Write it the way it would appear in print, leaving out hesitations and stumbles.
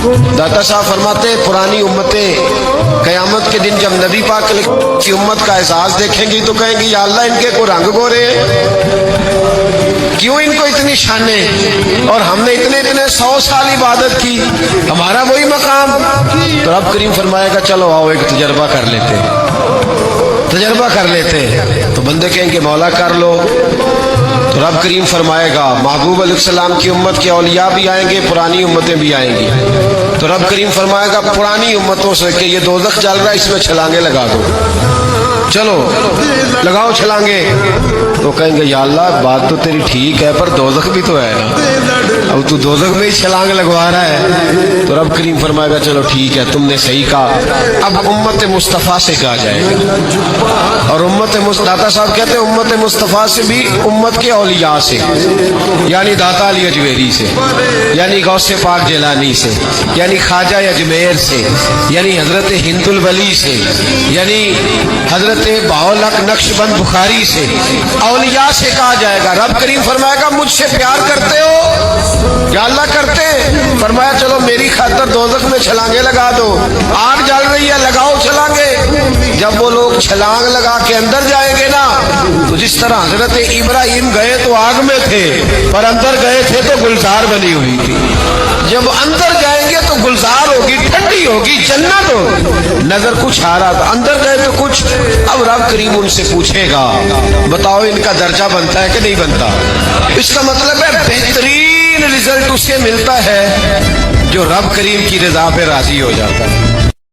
दाता साहब फरमाते पुरानी उम्मतें क़यामत के दिन जब नबी पाक की उम्मत का एहसास देखेंगी तो कहेंगी या अल्लाह इनके को रंग गोरे हैं, क्यों इनको इतनी शाने, और हमने इतने इतने 100 साल इबादत की, हमारा वही मकाम। तो रब करीम फरमाएगा चलो आओ एक तजर्बा कर लेते हैं, तजर्बा कर लेते हैं। तो बंदे कहेंगे मौला कर लो। तो रब करीम फरमाएगा महबूब अलैहिस्सलाम की उम्मत के औलिया भी आएंगे, पुरानी उम्मतें भी आएंगी। तो रब करीम फरमाएगा पुरानी उम्मतों से कि ये दोज़ख चल रहा है, इसमें छलांगे लगा दो, चलो लगाओ छलांगे। तो कहेंगे या अल्लाह बात तो तेरी ठीक है पर दोज़ख भी तो है ना, अब तू दोज़ख में ही छलांग लगवा रहा है। तो रब करीम फरमाएगा चलो ठीक है तुमने सही कहा, अब उम्मत मुस्तफ़ा से कहा जाएगा। और उम्मत दाता साहब कहते हैं उम्मत मुस्तफ़ा से भी उम्मत के औलिया से, यानी दाता अली अजमेरी से, यानी गौसे पाक जिलानी से, यानी ख्वाजा अजमेर से, यानी हजरत हिंदुल वली से, यानी हजरत बाउलक नक्शबंद बुखारी से, औलिया से कहा जाएगा। रब करीम फरमाएगा मुझसे प्यार करते हो या अल्लाह करते? फरमाया चलो मेरी खातिर दोज़ख में छलांगे लगा दो, आग जल रही है लगाओ छलांगे। जब वो लोग छलांग लगा के अंदर जाएंगे ना, तो जिस तरह हजरत इब्राहिम गए तो आग में थे, पर अंदर गए थे तो गुलजार बनी हुई थी। जब अंदर जाएंगे तो गुलजार होगी, ठंडी होगी, जन्नत होगी। नजर कुछ आ रहा था, अंदर गए तो कुछ। अब रब करीम उनसे पूछेगा बताओ इनका दर्जा बनता है कि नहीं बनता? इसका मतलब है बेहतरीन रिजल्ट उसे मिलता है जो रब करीम की रजा पे राजी हो जाता है।